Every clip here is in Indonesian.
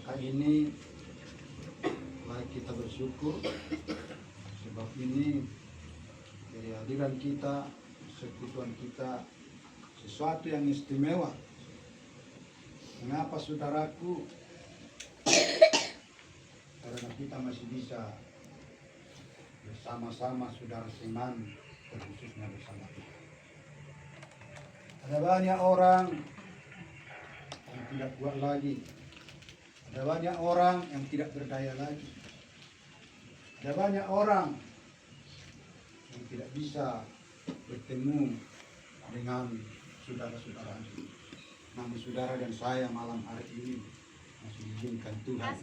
Maka ini mari kita bersyukur, sebab ini kehadiran kita, persekutuan kita sesuatu yang istimewa. Mengapa saudaraku? Karena kita masih bisa bersama-sama saudara seiman, terkhususnya bersama kita. Ada banyak orang yang tidak kuat lagi. Ada banyak orang yang tidak berdaya lagi. Ada banyak orang yang tidak bisa bertemu dengan saudara-saudara. Namun saudara dan saya malam hari ini masih diizinkan Tuhan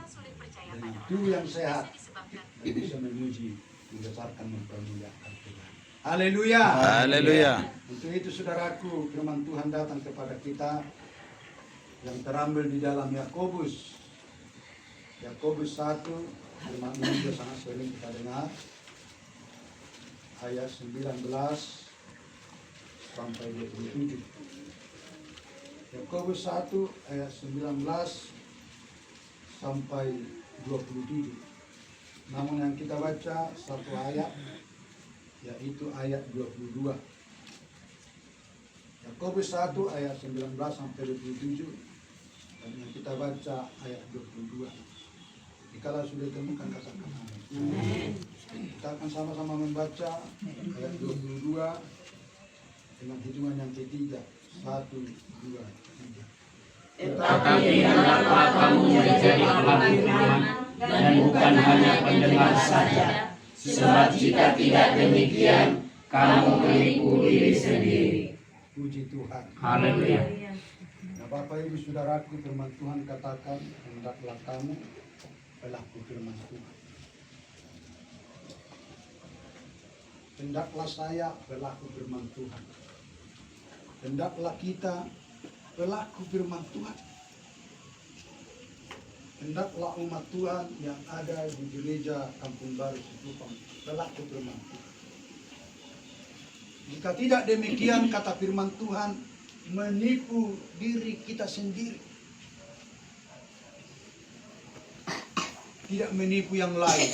dengan tubuh yang sehat dan bisa memuji, membesarkan, mempermuliakan Tuhan. Haleluya. Haleluya. Untuk itu saudaraku, firman Tuhan datang kepada kita yang terambil di dalam Yakobus 1, firman ini juga sangat sering kita dengar, ayat 19 sampai 27. Yakobus 1 ayat 19 sampai 27. Namun yang kita baca satu ayat, yaitu ayat 22. Yakobus 1 ayat 19 sampai 27, dan yang kita baca ayat 22. Jikalau sudah ditemukan katakan amin. Kita akan sama-sama membaca ayat 22 dengan hitungan yang ketiga. 1, 2, 3. Tetapi hendaklah kamu menjadi pelaku firman dan bukan hanya pendengar saja, sebab jika tidak demikian, kamu menipu diri sendiri. Puji Tuhan. Haleluya. Nah, Bapak Ibu Saudaraku, firman Tuhan katakan, hendaklah kamu pelaku firman Tuhan. Hendaklah saya pelaku firman Tuhan. Hendaklah kita pelaku firman Tuhan. Hendaklah umat Tuhan yang ada di gereja Kampung Baru Situpang pelaku firman Tuhan. Jika tidak demikian, kata firman Tuhan, menipu diri kita sendiri. Tidak menipu yang lain.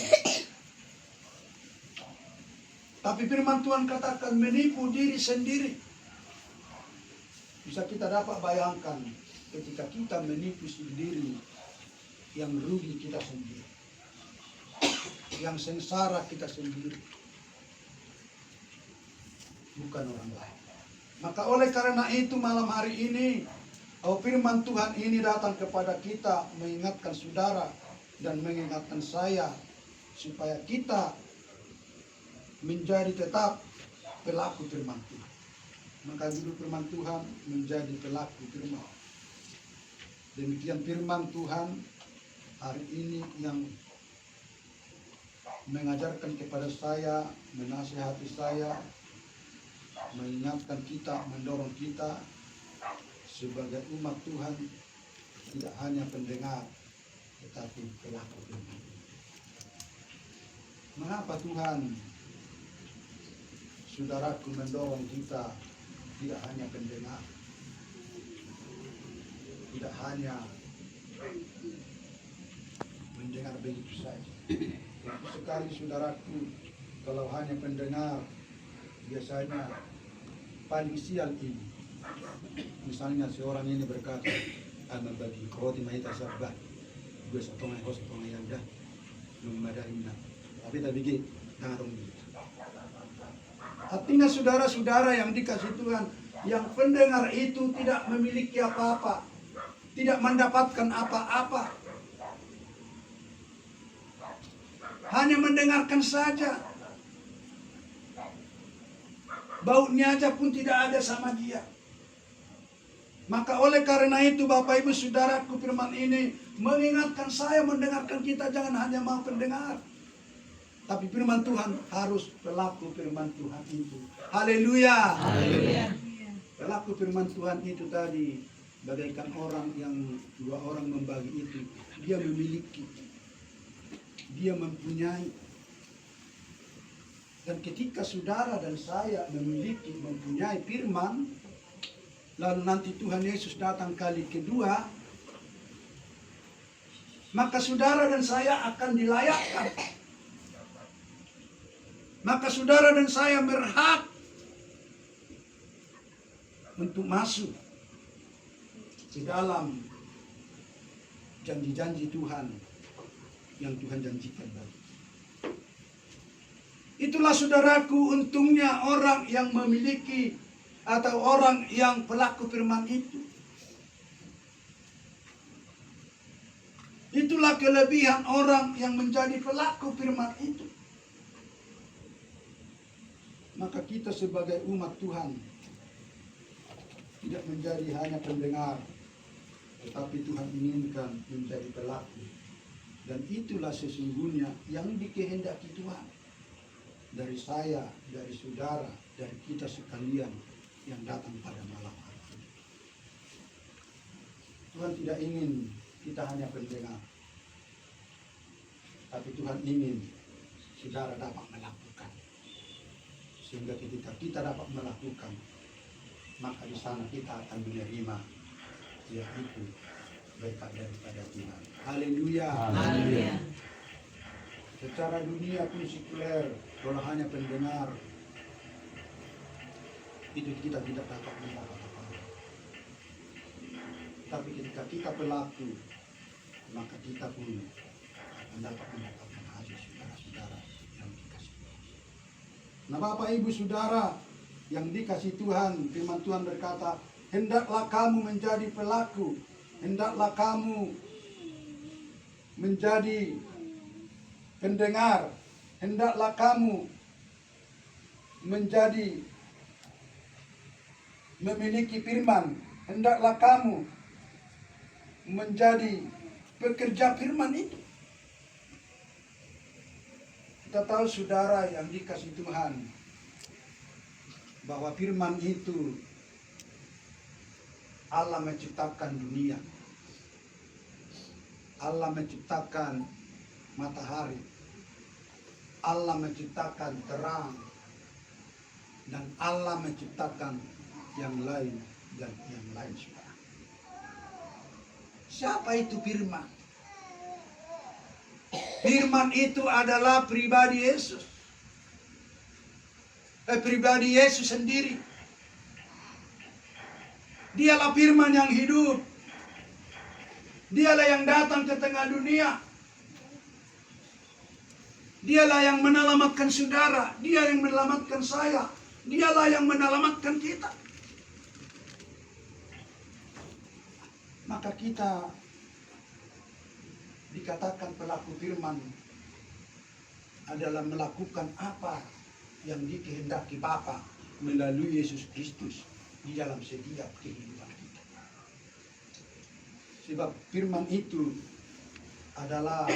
Tapi firman Tuhan katakan menipu diri sendiri. Bisa kita dapat bayangkan ketika kita menipu sendiri, yang rugi kita sendiri, yang sengsara kita sendiri, bukan orang lain. Maka oleh karena itu malam hari ini, firman Tuhan ini datang kepada kita mengingatkan saudara dan mengingatkan saya supaya kita menjadi tetap pelaku firman Tuhan. Maka judul firman Tuhan menjadi pelaku firman. Demikian firman Tuhan hari ini yang mengajarkan kepada saya, menasihati saya, mengingatkan kita, mendorong kita sebagai umat Tuhan tidak hanya pendengar tetapi pelaku firman. Mengapa Tuhan saudaraku mendorong kita tidak hanya pendengar, tidak hanya mendengar begitu saja. Tentu sekali saudaraku, kalau hanya pendengar biasanya paling sial ini. Misalnya seorang ini berkata, amal bagi koti mahita sabah, gue setongai hos setongai yang dah, belum ada indah. Tapi tak bikin ngarung gitu. Artinya saudara-saudara yang dikasih Tuhan, yang pendengar itu tidak memiliki apa-apa, tidak mendapatkan apa-apa, hanya mendengarkan saja. Baunya aja pun tidak ada sama dia. Maka oleh karena itu Bapak Ibu Saudaraku, firman ini mengingatkan saya, mendengarkan kita jangan hanya mau pendengar. Tapi firman Tuhan harus pelaku firman Tuhan itu. Haleluya. Haleluya. Pelaku firman Tuhan itu tadi bagaikan orang yang dua orang membagi itu. Dia memiliki, dia mempunyai. Dan ketika saudara dan saya memiliki, mempunyai firman, lalu nanti Tuhan Yesus datang kali kedua, maka saudara dan saya akan dilayakkan. Maka saudara dan saya berhak untuk masuk di dalam janji-janji Tuhan yang Tuhan janjikan bagi. Itulah saudaraku, untungnya orang yang memiliki atau orang yang pelaku firman itu. Itulah kelebihan orang yang menjadi pelaku firman itu. Maka kita sebagai umat Tuhan tidak menjadi hanya pendengar, tetapi Tuhan inginkan menjadi pelaku. Dan itulah sesungguhnya yang dikehendaki Tuhan. Dari saya, dari saudara, dari kita sekalian yang datang pada malam hari ini. Tuhan tidak ingin kita hanya pendengar, tapi Tuhan ingin saudara dapat melakukan. Sehingga ketika kita dapat melakukan, maka di sana kita akan menerima yaitu berkat daripada Tuhan. Haleluya. Haleluya. Secara dunia pun sekuler, kalau hanya pendengar, itu kita tidak dapat mendapat apa-apa. Tapi ketika kita pelaku, maka kita pun akan dapat mendapatkan hasil saudara-saudara yang dikasih Tuhan. Nah, Bapak Ibu Saudara yang dikasih Tuhan, firman Tuhan berkata, hendaklah kamu menjadi pelaku, hendaklah kamu menjadi pendengar, hendaklah kamu menjadi memiliki firman, hendaklah kamu menjadi pekerja firman itu. Kita tahu saudara yang dikasih Tuhan, bahwa firman itu Allah menciptakan dunia, Allah menciptakan matahari, Allah menciptakan terang, dan Allah menciptakan yang lain dan yang lain. Siapa itu firman? Firman itu adalah pribadi Yesus. Pribadi Yesus sendiri. Dialah firman yang hidup. Dialah yang datang ke tengah dunia. Dialah yang menyelamatkan saudara. Dia yang menyelamatkan saya. Dialah yang menyelamatkan kita. Maka kita dikatakan pelaku firman adalah melakukan apa yang dikehendaki Bapa melalui Yesus Kristus di dalam setiap kehidupan kita. Sebab firman itu adalah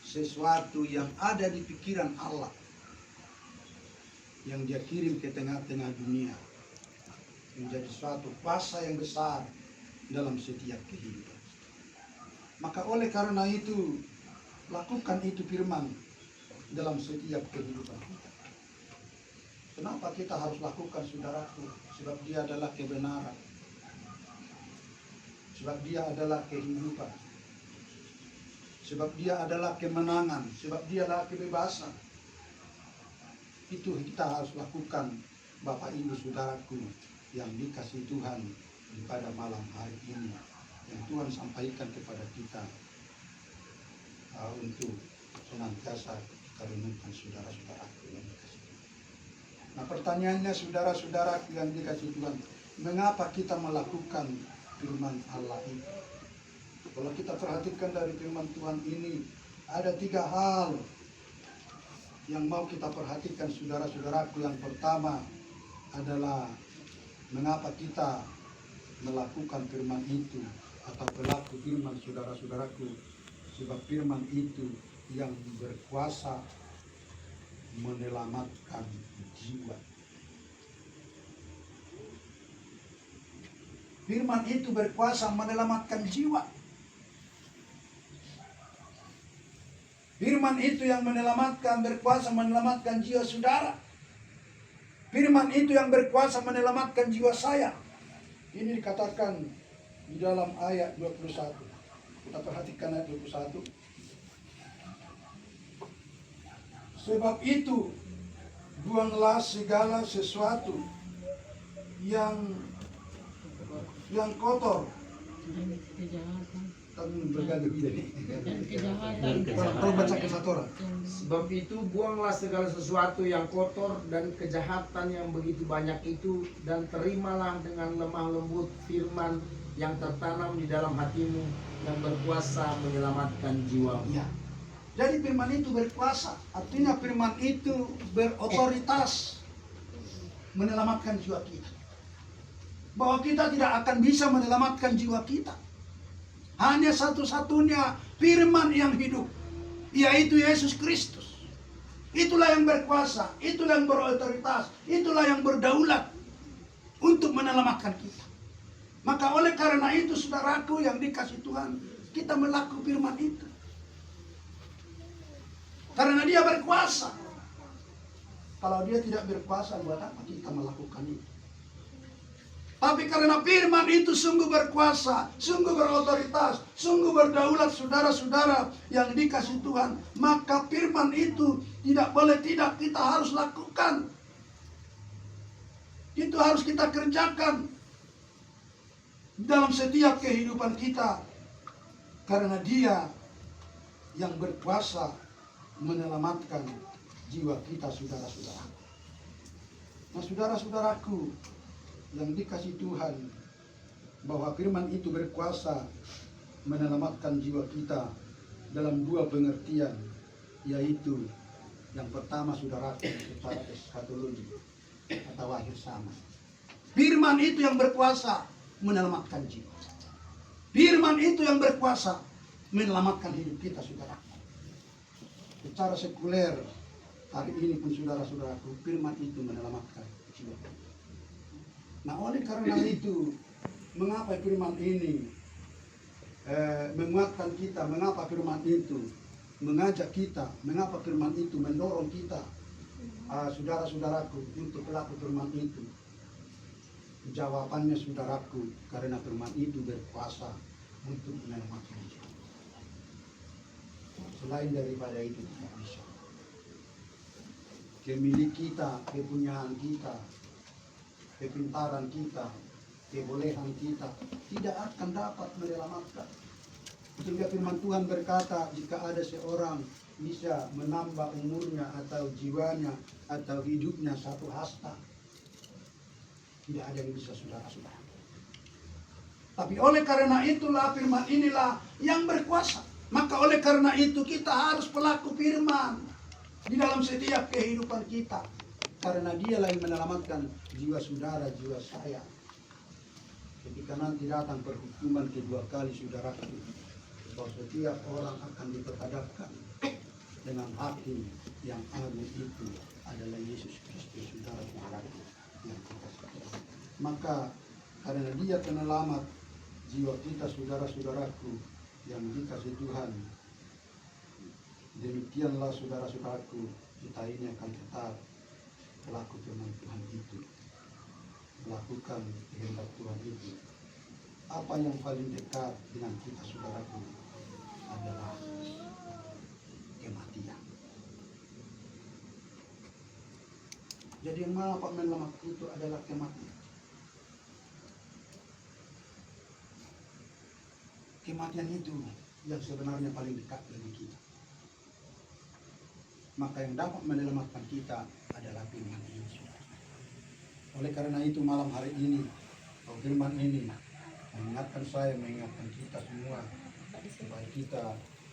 sesuatu yang ada di pikiran Allah, yang Dia kirim ke tengah-tengah dunia, menjadi suatu kuasa yang besar dalam setiap kehidupan. Maka oleh karena itu, lakukan itu firman dalam setiap kehidupan kita. Kenapa kita harus lakukan, saudaraku? Sebab dia adalah kebenaran. Sebab dia adalah kehidupan. Sebab dia adalah kemenangan. Sebab dia adalah kebebasan. Itu kita harus lakukan, Bapak Ibu Saudaraku yang dikasih Tuhan pada malam hari ini, yang Tuhan sampaikan kepada kita untuk senantiasa kita renungkan saudara-saudaraku yang dikasih Tuhan. Nah, pertanyaannya saudara-saudara yang dikasih Tuhan, mengapa kita melakukan firman Allah itu? Kalau kita perhatikan dari firman Tuhan ini, ada 3 hal yang mau kita perhatikan saudara-saudaraku. Yang pertama adalah mengapa kita melakukan firman itu atau pelaku firman, saudara-saudaraku. Sebab firman itu yang berkuasa menyelamatkan jiwa. Firman itu berkuasa menyelamatkan jiwa. Firman itu yang menyelamatkan, berkuasa menyelamatkan jiwa saudara. Firman itu yang berkuasa menyelamatkan jiwa saya. Ini dikatakan di dalam ayat 21. Kita perhatikan ayat 21. Sebab itu buanglah segala sesuatu yang kotor. Kalau baca ke satu orang. Sebab itu buanglah segala sesuatu yang kotor dan kejahatan yang begitu banyak itu, dan terimalah dengan lemah lembut firman yang tertanam di dalam hatimu, yang berkuasa menyelamatkan jiwamu. Ya. Jadi firman itu berkuasa, artinya firman itu berotoritas menyelamatkan jiwa kita. Bahwa kita tidak akan bisa menyelamatkan jiwa kita. Hanya satu-satunya firman yang hidup, yaitu Yesus Kristus. Itulah yang berkuasa, itulah yang berotoritas, itulah yang berdaulat untuk menyelamatkan kita. Maka oleh karena itu, saudaraku yang dikasih Tuhan, kita melakukan firman itu. Karena dia berkuasa. Kalau dia tidak berkuasa, buat apa kita melakukan itu? Tapi karena firman itu sungguh berkuasa, sungguh berotoritas, sungguh berdaulat, saudara-saudara yang dikasih Tuhan, maka firman itu tidak boleh tidak, kita harus lakukan. Itu harus kita kerjakan dalam setiap kehidupan kita. Karena dia yang berkuasa menyelamatkan jiwa kita, saudara-saudaraku. Nah, saudara-saudaraku yang dikasih Tuhan, bahwa firman itu berkuasa menyelamatkan jiwa kita dalam dua pengertian, yaitu yang pertama, saudaraku, secara eskatologi atau akhir zaman. Firman itu yang berkuasa menyelamatkan jiwa. Firman itu yang berkuasa menyelamatkan hidup kita, saudaraku. Secara sekuler hari ini pun, saudara-saudaraku, firman itu menyelamatkan jiwa. Nah, oleh karena itu, mengapa firman ini menguatkan kita, mengapa firman itu mengajak kita, mengapa firman itu mendorong kita, saudara-saudaraku, untuk pelaku firman itu? Jawabannya, saudaraku, karena firman itu berkuasa untuk menyelamatkan jiwa. Selain daripada itu tidak bisa. Kemilik kita, kepunyaan kita, kepintaran kita, kebolehan kita tidak akan dapat menyelamatkan. Sehingga firman Tuhan berkata, jika ada seorang bisa menambah umurnya atau jiwanya atau hidupnya satu hasta, tidak ada yang bisa, saudara-saudara. Tapi oleh karena itulah firman inilah yang berkuasa. Maka oleh karena itu kita harus pelaku firman di dalam setiap kehidupan kita. Karena dialah yang menyelamatkan jiwa saudara, jiwa saya. Ketika nanti datang perhukuman kedua kali, saudaraku, bahwa setiap orang akan diperhadapkan dengan hakim yang agung, itu adalah Yesus Kristus, saudara-saudaraku yang kita saksikan. Maka karena dia penyelamat jiwa kita, saudara-saudaraku yang dikasih Tuhan, demikianlah saudara-saudaraku, kita ini akan tetap pelaku firman Tuhan itu, melakukan kehendak Tuhan itu. Apa yang paling dekat dengan kita, saudaraku, adalah kematian. Jadi yang mana Pak menyelamat itu adalah kematian. Kematian itu yang sebenarnya paling dekat bagi kita. Maka yang dapat menyelamatkan kita adalah firman ini. Oleh karena itu malam hari ini, firman ini mengingatkan saya, mengingatkan kita semua, supaya kita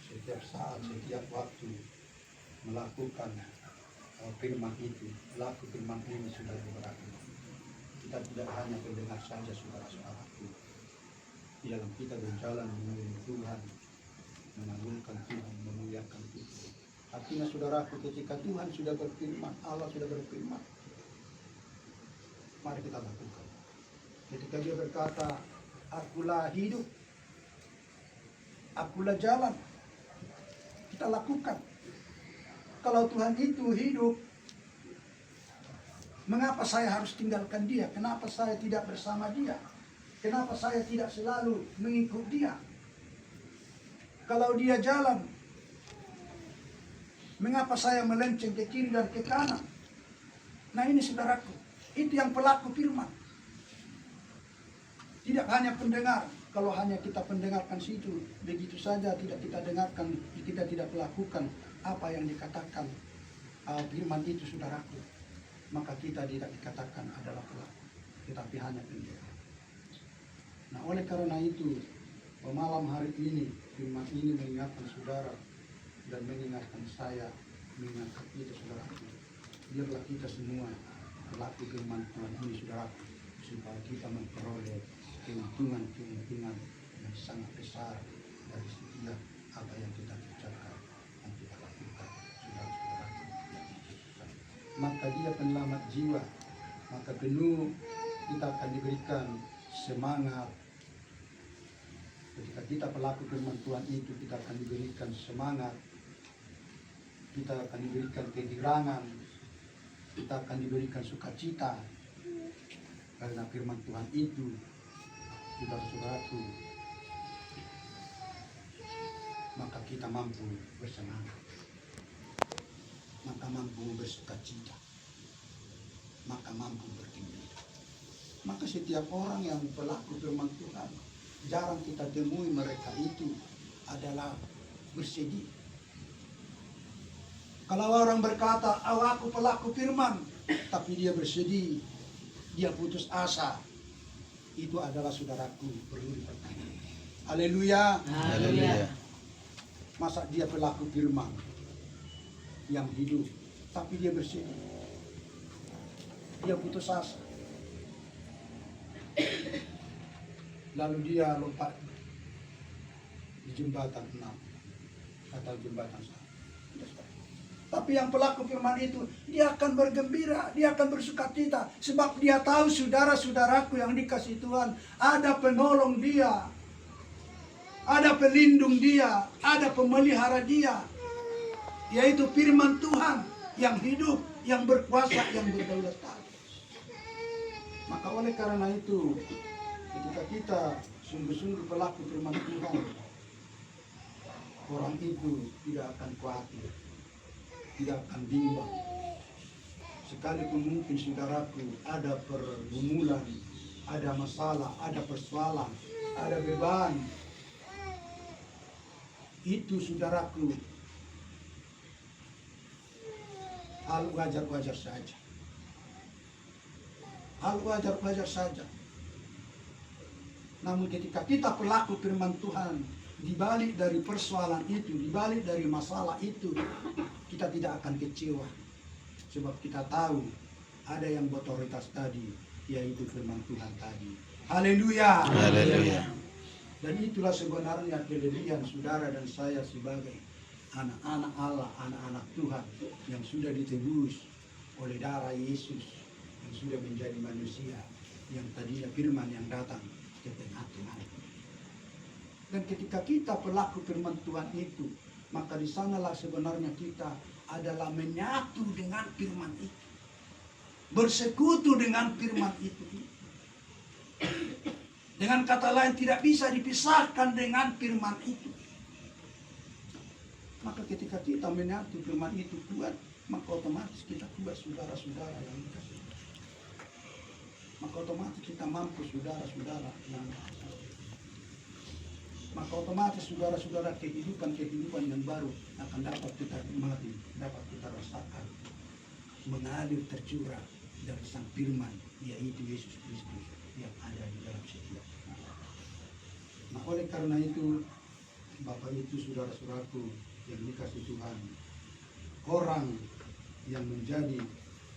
setiap saat, setiap waktu melakukan firman itu, melakukan firman ini, saudara-saudaraku. Kita tidak hanya mendengar saja, saudara-saudaraku. Di dalam kita berjalan menuju Tuhan, mengagungkan Tuhan, memuliakan Tuhan. Artinya, saudaraku, ketika Tuhan sudah berfirman, Allah sudah berfirman, mari kita lakukan. Ketika dia berkata, akulah hidup, akulah jalan, kita lakukan. Kalau Tuhan itu hidup, mengapa saya harus tinggalkan dia? Kenapa saya tidak bersama dia? Kenapa saya tidak selalu mengikut dia? Kalau dia jalan, mengapa saya melenceng ke kiri dan ke kanan? Nah ini saudaraku, itu yang pelaku firman. Tidak hanya pendengar. Kalau hanya kita pendengarkan situ, begitu saja tidak kita dengarkan, kita tidak melakukan apa yang dikatakan firman itu saudaraku, maka kita tidak dikatakan adalah pelaku, tetapi hanya pendengar. Nah oleh karena itu, malam hari ini, firman ini mengingatkan saudara dan mengingatkan saya, mengingatkan kita saudaraku. Biarlah kita semua pelaku firman Tuhan ini saudaraku, supaya kita memperoleh keuntungan yang sangat besar dari setiap apa yang kita kerjakan dan kita lakukan, saudara-saudaraku. Maka dia penyelamat jiwa, maka penuh kita akan diberikan semangat. Ketika kita pelaku firman Tuhan itu, kita akan diberikan semangat, kita akan diberikan kegirangan, kita akan diberikan sukacita, karena firman Tuhan itu, saudara-saudaraku, maka kita mampu bersemangat, maka mampu bersukacita, maka mampu bergembira. Maka setiap orang yang pelaku firman Tuhan, jarang kita temui mereka itu adalah bersedih. Kalau orang berkata, aku pelaku firman, tapi dia bersedih, dia putus asa, itu adalah saudaraku perlu dipertanyakan. Haleluya. Haleluya. Masa dia pelaku firman yang hidup, tapi dia bersedih, dia putus asa, lalu dia lompat di jembatan 6 atau jembatan 1. Tapi yang pelaku firman itu, dia akan bergembira, dia akan bersukacita, sebab dia tahu saudara-saudaraku yang dikasih Tuhan, ada penolong dia, ada pelindung dia, ada pemelihara dia, yaitu firman Tuhan yang hidup, yang berkuasa, yang berdaulat. Maka oleh karena itu, ketika kita sungguh-sungguh pelaku firman Tuhan, orang itu tidak akan khawatir, tidak akan bimbang. Sekalipun mungkin saudaraku ada pergumulan, ada masalah, ada persoalan, ada beban, itu saudaraku hal wajar-wajar saja. Hal wajar-wajar saja. Namun ketika kita pelaku firman Tuhan, dibalik dari persoalan itu, dibalik dari masalah itu, kita tidak akan kecewa, sebab kita tahu ada yang otoritas tadi, yaitu firman Tuhan tadi. Haleluya. Haleluya. Dan itulah sebenarnya kelebihan saudara dan saya sebagai anak-anak Allah, anak-anak Tuhan yang sudah ditebus oleh darah Yesus, yang sudah menjadi manusia, yang tadinya firman yang datang ke tengah-tengah. Dan ketika kita pelaku firman Tuhan itu, maka di sanalah sebenarnya kita adalah menyatu dengan firman itu, bersekutu dengan firman itu. Dengan kata lain, tidak bisa dipisahkan dengan firman itu. Maka ketika kita menyatu firman itu kuat, maka otomatis kita kuat, saudara-saudara yang dikasih. Maka otomatis kita mampu, saudara-saudara yang maka otomatis saudara-saudara kehidupan yang baru akan dapat kita nikmati, dapat kita rasakan, mengalir tercurah dari sang firman, yaitu Yesus Kristus yang ada di dalam setiap. Nah oleh karena itu, Bapak itu saudara-saudaraku yang dikasih Tuhan, orang yang menjadi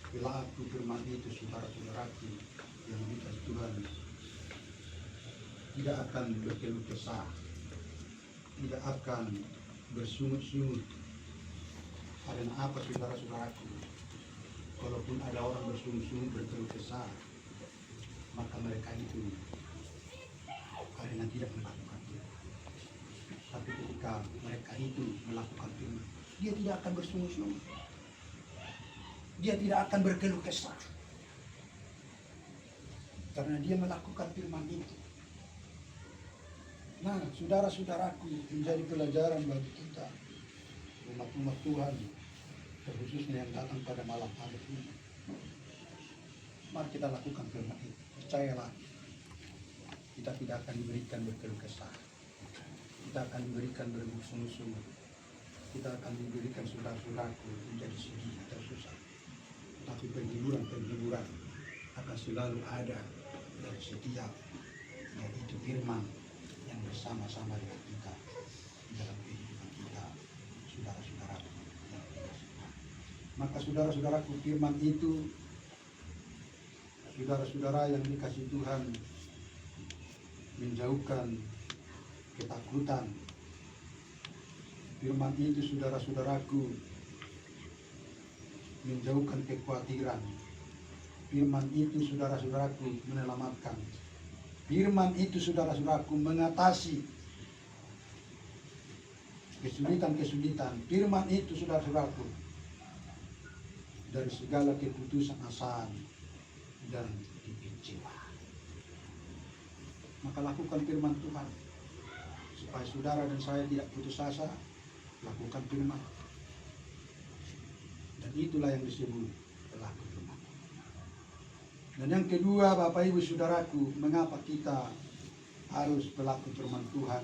pelaku firman itu, saudara-saudaraku yang dikasih Tuhan, tidak akan berkeluh kesah, tidak akan bersungut-sungut. Karena apa saudara-saudaraku? Kalaupun ada orang bersungut-sungut, berkeluh kesah, maka mereka itu karena tidak melakukan itu. Tapi ketika mereka itu melakukan firman, dia tidak akan bersungut-sungut, dia tidak akan berkeluh kesah, karena dia melakukan firman itu. Nah, saudara-saudaraku, menjadi pelajaran bagi kita umat-umat Tuhan, khususnya yang datang pada malam hari ini. Mari kita lakukan firman itu. Percayalah, kita tidak akan diberikan berkeluh kesah. Kita akan diberikan bersungguh-sungguh. Kita akan diberikan saudara-saudaraku menjadi sedih atau susah. Tapi penghiburan akan selalu ada dan setiap, yaitu firman yang bersama-sama dengan kita di dalam kehidupan kita, saudara-saudaraku yang dikasihi Tuhan. Maka saudara-saudaraku, firman itu, saudara-saudara yang dikasihi Tuhan, menjauhkan ketakutan. Firman itu, saudara-saudaraku, menjauhkan kekhawatiran. Firman itu, saudara-saudaraku, menyelamatkan. Firman itu, saudara-saudaraku, mengatasi kesulitan-kesulitan. Firman itu, saudara-saudaraku, dari segala keputusan asaan dan kekecewaan. Maka lakukan firman Tuhan, supaya saudara dan saya tidak putus asa. Lakukan firman, dan itulah yang disebut pelaku firman. Dan yang kedua, Bapak Ibu Saudaraku, mengapa kita harus pelaku firman Tuhan?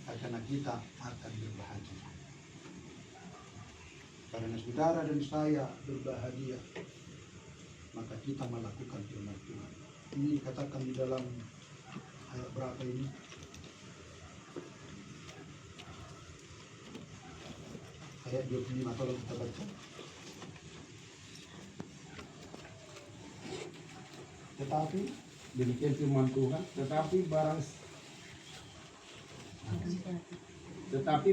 Karena kita akan berbahagia. Karena saudara dan saya berbahagia, maka kita melakukan firman Tuhan. Ini dikatakan di dalam ayat berapa ini? Ayat 25, tolong kita baca. Tetapi demikian firman Tuhan, tetapi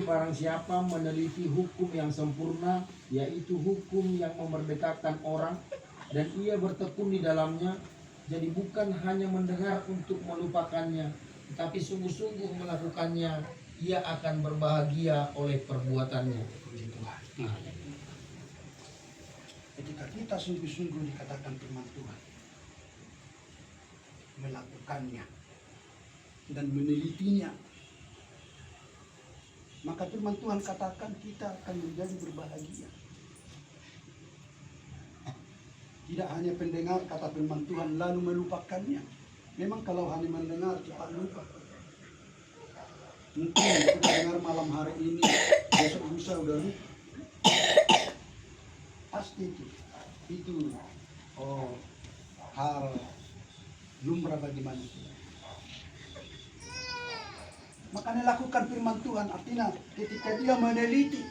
barang siapa meneliti hukum yang sempurna, yaitu hukum yang memerdekakan orang, dan ia bertekun di dalamnya, jadi bukan hanya mendengar untuk melupakannya, tetapi sungguh-sungguh melakukannya, ia akan berbahagia oleh perbuatannya. Puji Tuhan. Ketika kita sungguh-sungguh dikatakan firman Tuhan, melakukannya dan menelitinya, maka firman Tuhan katakan kita akan menjadi berbahagia. Tidak hanya pendengar kata firman Tuhan lalu melupakannya. Memang kalau hanya mendengar cepat lupa. Mungkin kita dengar malam hari ini, besok lusa udah lupa. Pasti itu hal lumrah bagi manusia. Makanya lakukan firman Tuhan, artinya ketika dia meneliti,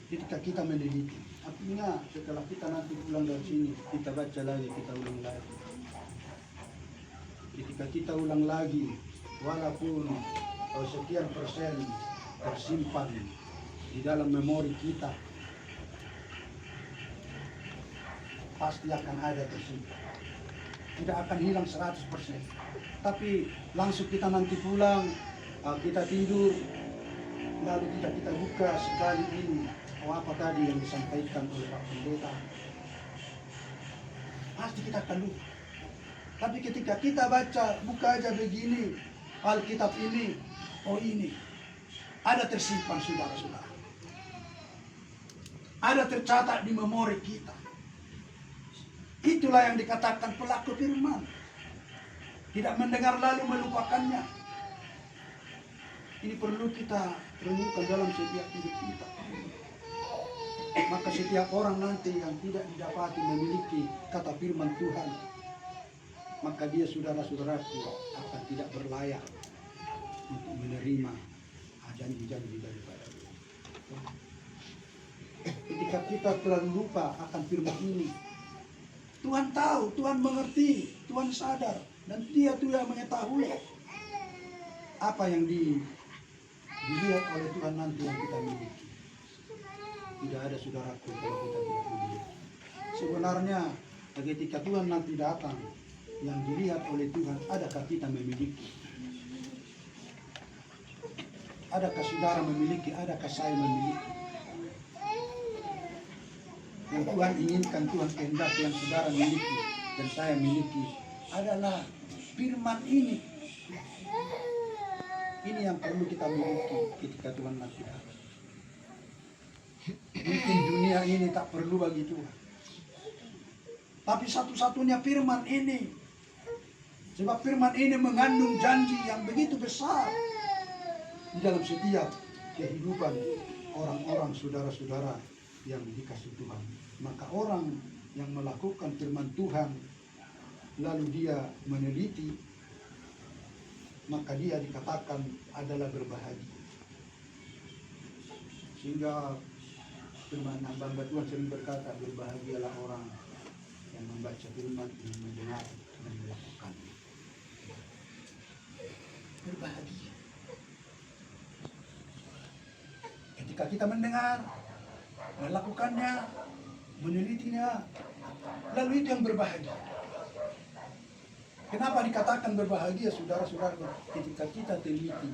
ketika kita meneliti, artinya setelah kita nanti pulang dari sini, kita baca lagi, kita ulang lagi. Ketika kita ulang lagi, walaupun sekian persen tersimpan di dalam memori kita, pasti akan ada tersimpan. Tidak akan hilang 100%. Tapi langsung kita nanti pulang, kita tidur, lalu kita buka sekali ini, apa tadi yang disampaikan oleh Pak Pendeta, pasti kita akan lupa. Tapi ketika kita baca, buka aja begini, Alkitab ini, ini, ada tersimpan saudara-saudara. Ada tercatat di memori kita. Itulah yang dikatakan pelaku firman. Tidak mendengar lalu melupakannya. Ini perlu kita renungkan dalam setiap hidup kita. Maka setiap orang nanti yang tidak didapati memiliki kata firman Tuhan, maka dia saudara-saudaraku akan tidak berlayak untuk menerima janji-janji daripada Tuhan. Ketika kita terlalu lupa akan firman ini, Tuhan tahu, Tuhan mengerti, Tuhan sadar, dan Dia yang mengetahui apa yang dilihat oleh Tuhan nanti yang kita miliki. Tidak ada saudaraku kalau kita tidak memiliki. Sebenarnya ketika Tuhan nanti datang, yang dilihat oleh Tuhan, adakah kita memiliki? Adakah saudara memiliki? Adakah saya memiliki? Yang Tuhan inginkan, Tuhan kehendaki yang saudara miliki dan saya miliki adalah firman ini. ini yang perlu kita miliki ketika Tuhan mati. Mungkin dunia ini tak perlu bagi Tuhan. Tapi satu-satunya firman ini. Sebab firman ini mengandung janji yang begitu besar di dalam setiap kehidupan orang-orang saudara-saudara yang dikasihi Tuhan. Maka orang yang melakukan firman Tuhan lalu dia meneliti, maka dia dikatakan adalah berbahagia. Sehingga firman hamba Tuhan sering berkata, berbahagialah orang yang membaca firman, yang mendengar dan melakukan. Berbahagia. Ketika kita mendengar, melakukannya, menelitinya, lalu itu yang berbahagia. Kenapa dikatakan berbahagia, saudara-saudara? Ketika kita teliti,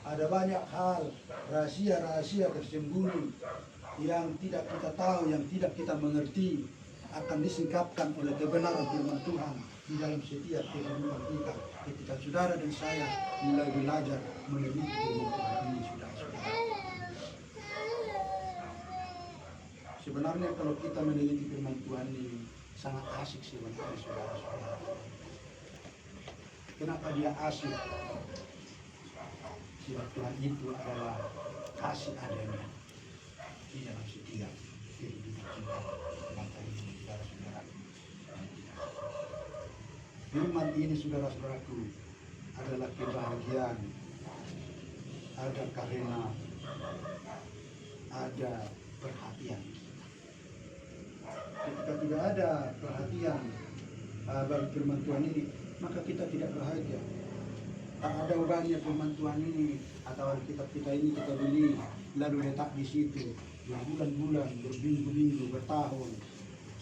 ada banyak hal, rahasia-rahasia tersembunyi yang tidak kita tahu, yang tidak kita mengerti, akan disingkapkan oleh kebenaran firman Tuhan di dalam setiap kehidupan kita. Ketika saudara dan saya mulai belajar meneliti firman Tuhan ini, saudara-saudara. Sebenarnya kalau kita meneliti firman Tuhan ini sangat asik sebenarnya, saudara-saudara. Kenapa dia asik? Sebab Tuhan itu adalah kasih adanya di dalam setiap kehidupan kita. Maka ini saudara-saudara. Firman ini saudara-saudaraku adalah kebahagiaan. Ada karena ada perhatian. Ketika tidak ada perhatian bagi firman Tuhan ini, maka kita tidak bahagia. Tak ada ubannya firman Tuhan ini atau Alkitab kita ini kita beli lalu letak di situ berbulan-bulan, berminggu-minggu, bertahun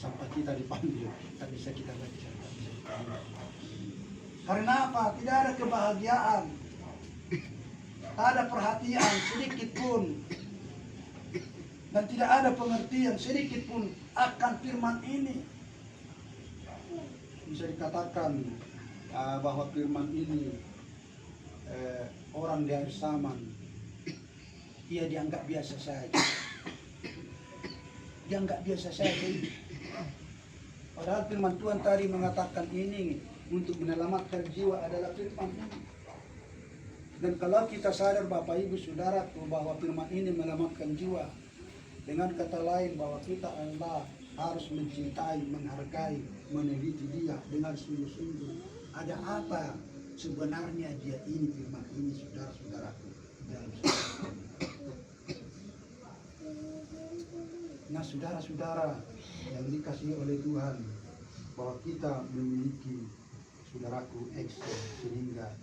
sampai kita dipanggil, tak bisa kita baca, tak bisa kita baca. Karena apa? Tidak ada kebahagiaan, tak ada perhatian sedikit pun, dan tidak ada pengertian sedikit pun akan firman ini. Bisa dikatakan bahwa firman ini orang di akhir zaman ia dianggap biasa saja. Dianggap biasa saja. Padahal firman Tuhan tadi mengatakan ini untuk menyelamatkan jiwa adalah firman ini. Dan kalau kita sadar Bapak Ibu Saudaraku bahwa firman ini menyelamatkan jiwa, dengan kata lain bahwa kita adalah harus mencintai, menghargai, meneliti dia dengan sungguh-sungguh. Ada apa sebenarnya dia ini, firman ini, saudara-saudaraku, dalam sejarah. Nah, saudara-saudara yang dikasihi oleh Tuhan, bahwa kita memiliki, saudaraku, Excel, sehingga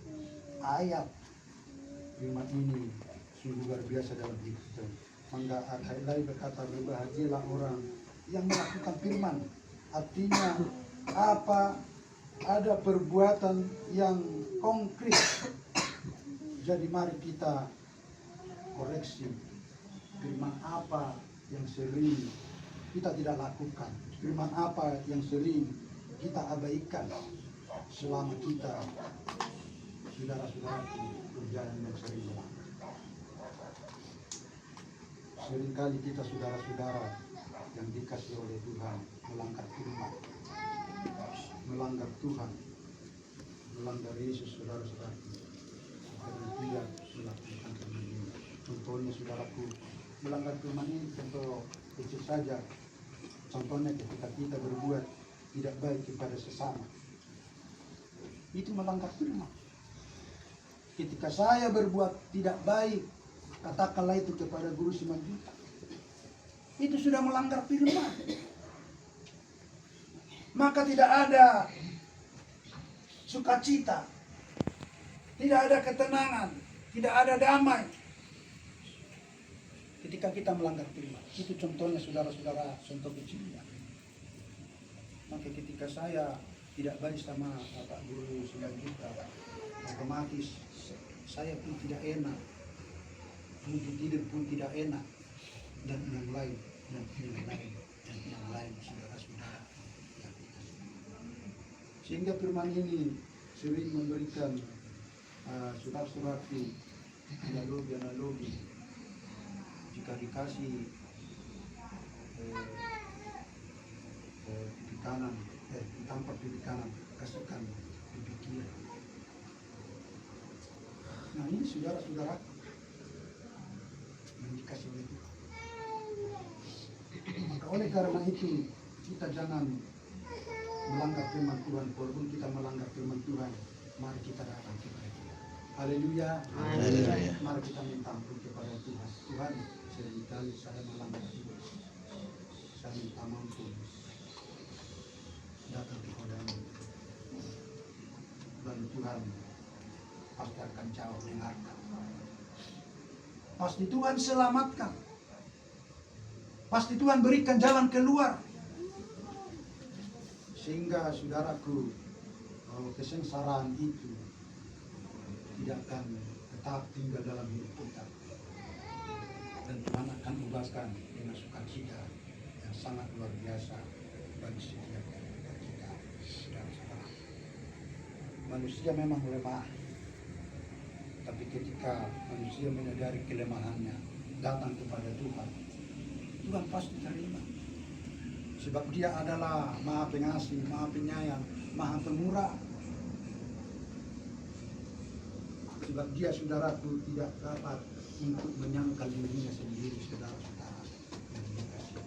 ayat firman ini sungguh luar biasa dalam hidup kita. Maka ayat lain berkata, berbahagialah orang yang melakukan firman. Artinya apa? Ada perbuatan yang konkret. Jadi mari kita koreksi firman apa yang sering kita tidak lakukan, firman apa yang sering kita abaikan selama kita, saudara-saudara, berjalan yang sering melanggar. Seringkali kita, saudara-saudara yang dikasih oleh Tuhan, melanggar firman, melanggar Tuhan, melanggar Yesus, saudara-saudara, karena tidak melakukan firman ini. Contohnya, saudaraku, melanggar firman ini contoh kecil saja. Contohnya ketika kita berbuat tidak baik kepada sesama, itu melanggar firman. Ketika saya berbuat tidak baik, katakanlah itu kepada guru Simanjuntak, itu sudah melanggar firman. Maka tidak ada sukacita, tidak ada ketenangan, tidak ada damai ketika kita melanggar firman. Itu contohnya, saudara-saudara, contoh kecilnya. Maka ketika saya tidak baik sama Bapak Guru Simanjuntak, otomatis saya pun tidak enak, mungkin tidur pun tidak enak, dan yang lain, dan yang lain, dan yang lain, saudara-saudara. Sehingga firman ini sering memberikan saudara-saudaraku analogi jika dikasih pipi kanan, ditampar pipi kanan, kasihkan pipi kiri. Nah ini saudara-saudara yang dikasih oleh Tuhan. Maka oleh karena itu kita jangan melanggar firman Tuhan. Walaupun kita melanggar firman Tuhan, mari kita datang kepada Tuhan. Haleluya. Haleluya. Mari kita minta ampun kepada Tuhan. Tuhan, seringkali saya melanggar Tuhan. Saya minta ampun. Datang kepada-Mu. Dan Tuhan pasti akan jawab, dengarkan. Pasti Tuhan selamatkan. Pasti Tuhan berikan jalan keluar. Sehingga saudaraku, kesengsaraan itu tidak akan tetap tinggal dalam hidup kita. Dan Tuhan akan ubahkan dengan sukacita yang sangat luar biasa bagi setiap dari kita, saudara-saudara. Manusia memang lemah, tapi ketika manusia menyadari kelemahannya, datang kepada Tuhan, Tuhan pasti terima. Sebab Dia adalah Maha Pengasih, Maha Penyayang, Maha Pemurah. Sebab Dia, saudaraku, tidak dapat untuk menyangkal dirinya sendiri, saudara-saudara yang Dia kasih.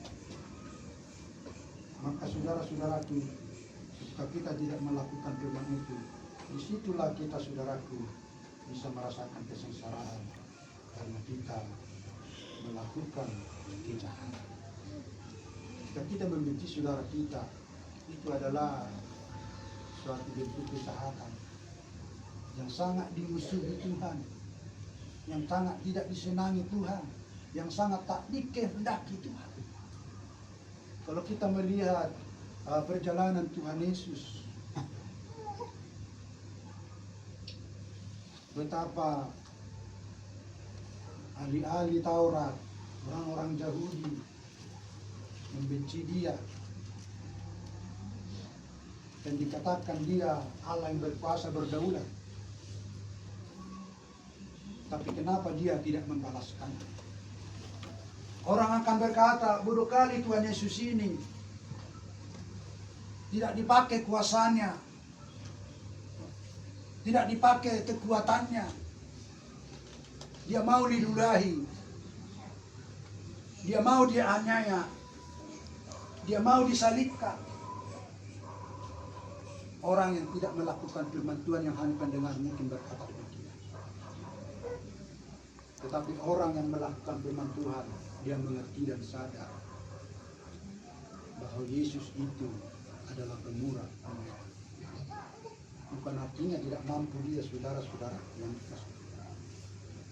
Maka saudara-saudaraku, jika kita tidak melakukan firman itu, disitulah kita, saudaraku, bisa merasakan kesengsaraan karena kita melakukan kejahatan. Jika kita membenci saudara kita, itu adalah suatu bentuk kejahatan yang sangat dimusuhi Tuhan, yang sangat tidak disenangi Tuhan, yang sangat tak dikehendaki Tuhan. Kalau kita melihat perjalanan Tuhan Yesus, betapa ahli-ahli Taurat, orang-orang Yahudi membenci Dia dan dikatakan Dia Allah yang berkuasa berdaulat. Tapi kenapa Dia tidak membalaskan? Orang akan berkata, bodoh kali Tuhan Yesus ini, tidak dipakai kuasanya, tidak dipakai kekuatannya. Dia mau diludahi, Dia mau dianiaya, Dia mau disalibkan. Orang yang tidak melakukan firman Tuhan, yang hanya pendengar mungkin berkata demikian. Tetapi orang yang melakukan firman Tuhan, dia mengerti dan sadar bahwa Yesus itu adalah pemurah. Bukan artinya tidak mampu dia, saudara-saudara yang dikasihi.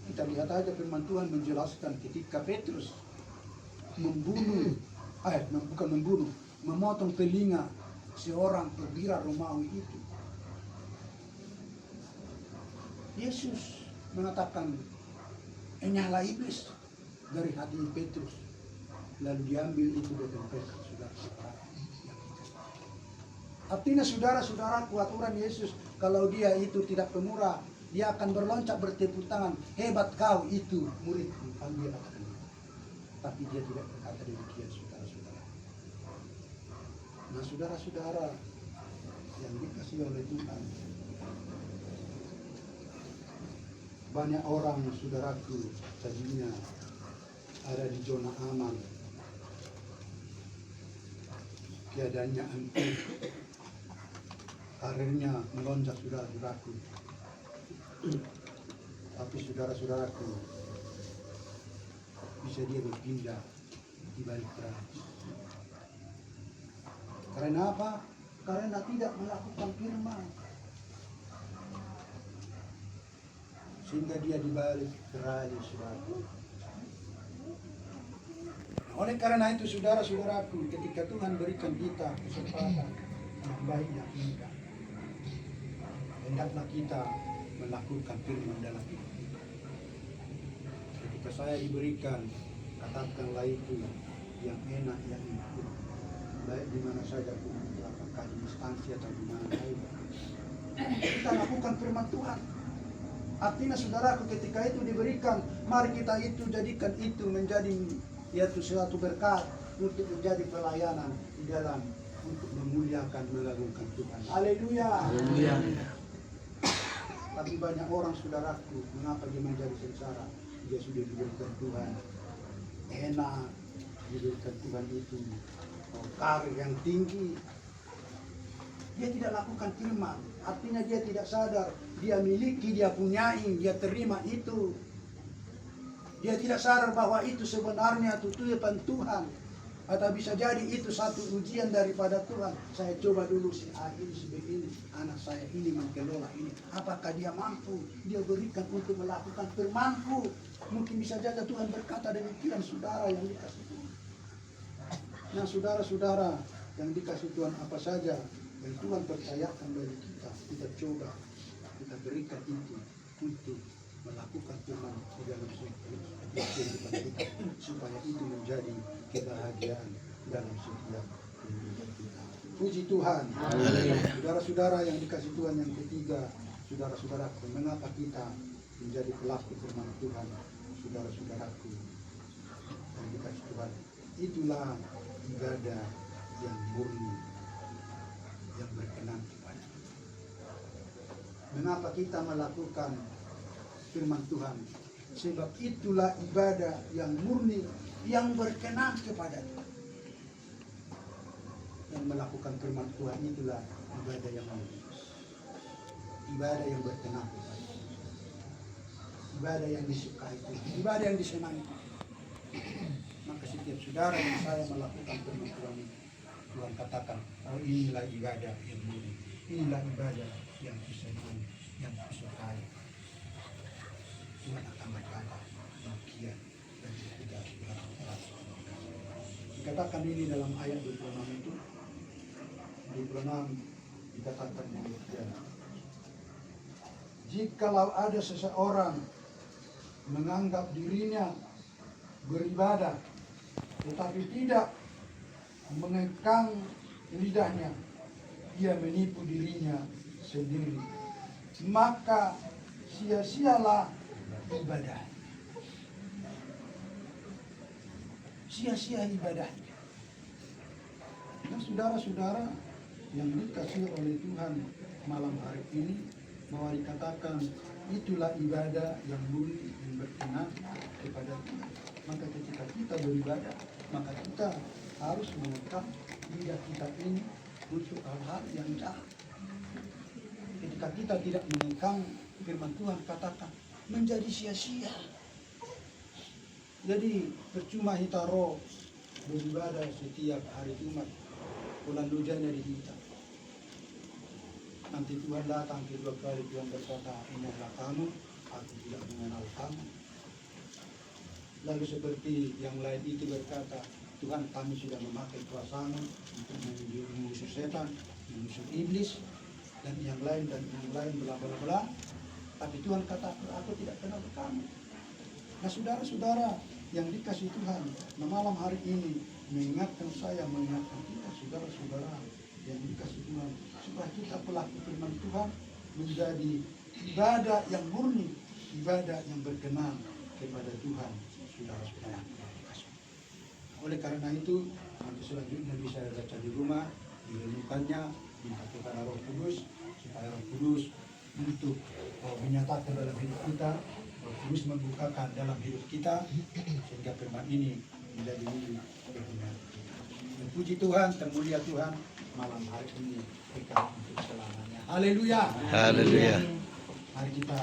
Kita lihat aja firman Tuhan menjelaskan ketika Petrus memotong telinga seorang perwira Romawi itu. Yesus mengatakan, nyala iblis dari hati Petrus. Lalu diambil itu dan ditempelkan, saudara-saudara. Artinya saudara-saudara, aturan Yesus, kalau dia itu tidak pemurah, dia akan berloncat bertepuk tangan, hebat kau itu muridku, kalau dia katakan. Tapi dia tidak berkata demikian, saudara-saudara. Nah, saudara-saudara yang dikasihi oleh Tuhan, banyak orang, saudaraku, tadinya ada di zona aman, keadaannya hancur, karirnya melonjak, saudara-saudaraku. Tapi saudara-saudaraku, bisa dia berpindah di balik tragis. Karena apa? Karena tidak melakukan firman, sehingga dia dibalik tragis, saudaraku. Oleh karena itu, saudara-saudaraku, ketika Tuhan berikan kita kesempatan yang baik yang indah, hendaklah kita melakukan firman dalam hidup kita. Ketika saya diberikan, katakanlah itu yang enak, yang itu, baik di mana saja pun, apakah di instansi atau di mana saja, kita lakukan firman Tuhan. Artinya saudaraku, ketika itu diberikan, mari kita itu jadikan itu menjadi yaitu suatu berkat untuk menjadi pelayanan di dalam untuk memuliakan mengagungkan Tuhan. Haleluya. Haleluya. Tapi banyak orang saudaraku, mengapa dia menjadi sengsara? Dia sudah diberikan Tuhan enak, diberikan Tuhan itu karir yang tinggi, dia tidak lakukan firman. Artinya dia tidak sadar, dia miliki, dia punyai, dia terima itu. Dia tidak sadar bahwa itu sebenarnya tujuan Tuhan. Atau bisa jadi itu satu ujian daripada Tuhan. Saya coba dulu si A ini, si B ini, anak saya ini mengelola ini. Apakah dia mampu? Dia berikan untuk melakukan firman-Ku. Mungkin bisa jadi Tuhan berkata demikian saudara yang dikasih Tuhan. Nah saudara-saudara yang dikasih Tuhan apa saja yang Tuhan percayakan bagi kita, kita coba, kita berikan itu untuk melakukan firman di dalam kehidupan kita, supaya itu menjadi kebahagiaan dalam setiap kehidupan kita. Puji Tuhan. Saudara-saudara yang dikasih Tuhan yang ketiga, saudara-saudaraku, mengapa kita menjadi pelaku firman Tuhan? Saudara-saudaraku yang dikasih Tuhan, itulah ibadah yang murni, yang berkenan kepada Tuhan. Mengapa kita melakukan firman Tuhan? Sebab itulah ibadah yang murni, yang berkenan kepada Tuhan. Yang melakukan firman Tuhan itulah ibadah yang murni, ibadah yang berkenan kepada Tuhan, ibadah yang disukai Tuhan, ibadah yang disenangi Tuhan. Maka setiap saudara yang saya melakukan firman Tuhan ini, Tuhan katakan, oh inilah ibadah yang murni, inilah ibadah yang disenangi, yang disukai. Tuhan akan berkata demikian dan tidak berarti. Dikatakan ini dalam ayat 26 itu, 26 dikatakan demikian. Jikalau ada seseorang menganggap dirinya beribadah tetapi tidak mengekang lidahnya, ia menipu dirinya sendiri, maka sia-sialah ibadah. Sia-sia ibadah. Nah saudara-saudara yang dikasihi oleh Tuhan malam hari ini, bahwa dikatakan itulah ibadah yang murni, yang berkenan kepada Tuhan. Maka ketika kita beribadah, maka kita harus mengekang lidah kita ini untuk hal-hal yang jahat. Ketika kita tidak mengekang firman Tuhan, katakan menjadi sia-sia. Jadi percuma kita roh beribadah setiap hari Jumat, bulan hujannya di kita. Nanti Tuhan datang kedua kali, Tuhan berkata, inilah kamu, aku tidak mengenal kamu. Lalu seperti yang lain itu berkata, Tuhan kami sudah memakai kuasamu untuk mengusir setan, mengusir iblis, dan yang lain bla bla bla. Tapi Tuhan kata, aku tidak kenal kamu. Nah saudara-saudara yang dikasih Tuhan, nah malam hari ini mengingatkan saya, mengingatkan kita saudara-saudara yang dikasih Tuhan, supaya kita pelaku firman Tuhan menjadi ibadah yang murni, ibadah yang berkenan kepada Tuhan, saudara-saudara. Oleh karena itu, nanti selanjutnya bisa baca di rumah, direnungkannya, minta kepada Roh Kudus, supaya Roh Kudus untuk menyatakan dalam hidup kita, Roh Kudus membukakan dalam hidup kita, sehingga firman ini menjadi milik kebenaran. Puji Tuhan, termulia Tuhan, malam hari ini kekal untuk selamanya. Haleluya. Haleluya. Mari kita